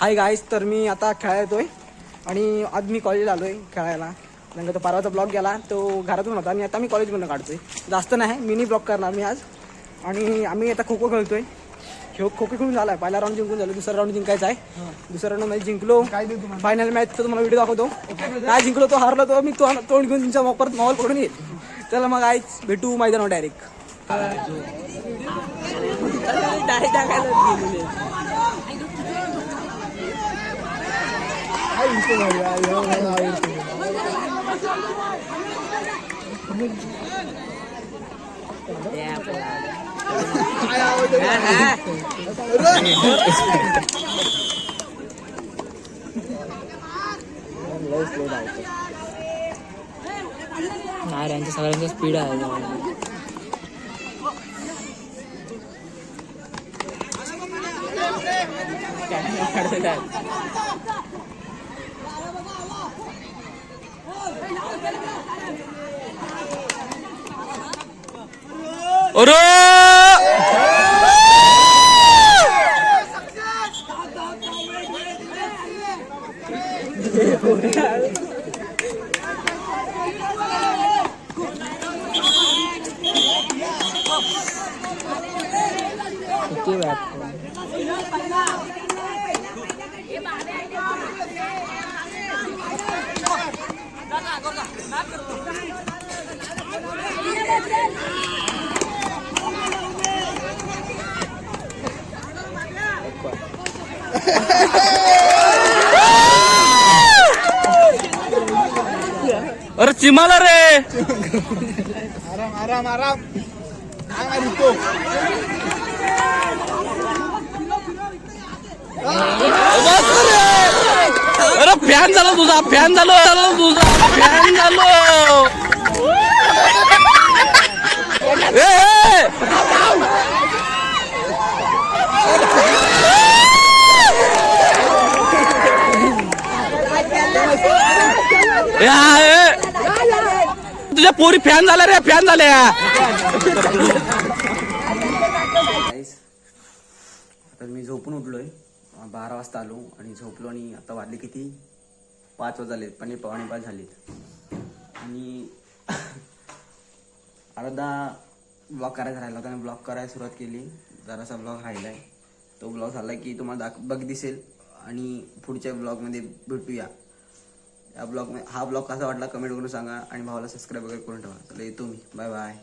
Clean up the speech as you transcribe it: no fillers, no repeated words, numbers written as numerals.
Hi guys, तर मी आता खेळायला येतोय आणि आज मी कॉलेजला आलोय खेळायला. नंतर तो परवाचा ब्लॉग गेला तो घरातून होता आणि आता मी कॉलेजमधून काढतोय. जास्त नाही, मिनी ब्लॉग करणार मी आज. आणि आम्ही आता खो खो खेळतोय. खो खो खेळून झाला, पहिला राऊंड जिंकून झालं, दुसरा राऊंड जिंकायचा आहे. दुसऱ्या राऊंड मध्ये जिंकलो, फायनल मॅचचा तुम्हाला व्हिडिओ दाखवतो. काय जिंकलो तो, हारलो तो मी तोंड घेऊन तुमच्या परत माहोल पडून येईल. चला मग आज भेटू मैदानावर डायरेक्ट. यांच्या सगळ्यांचा स्पीड आहे. अरे चिमाला रे. आराम आराम आराम. अरे फॅन झाला तुझा, फॅन झालो तुझा, फॅन झालो. तुझ्या पोरी फॅन झाल्या रे, फॅन झाल्या. तर मी झोपून उठलोय, 12 वाजता आलो आणि झोपलो आणि आता वाजले किती 5 वाजलेत, 4:45 झालेत. आणि अर्धा ब्लॉग करायचा राहिला होता आणि ब्लॉग करायला सुरुवात केली. जरासा ब्लॉग राहिलाय, तो ब्लॉग झाला की तुम्हाला बघ दिसेल आणि पुढच्या ब्लॉगमध्ये भेटूया. हा ब्लॉग कसा वाटला कमेंट करून सांगा आणि भावाला सबस्क्राईब वगैरे करून ठेवा. चला येतो मी, बाय बाय.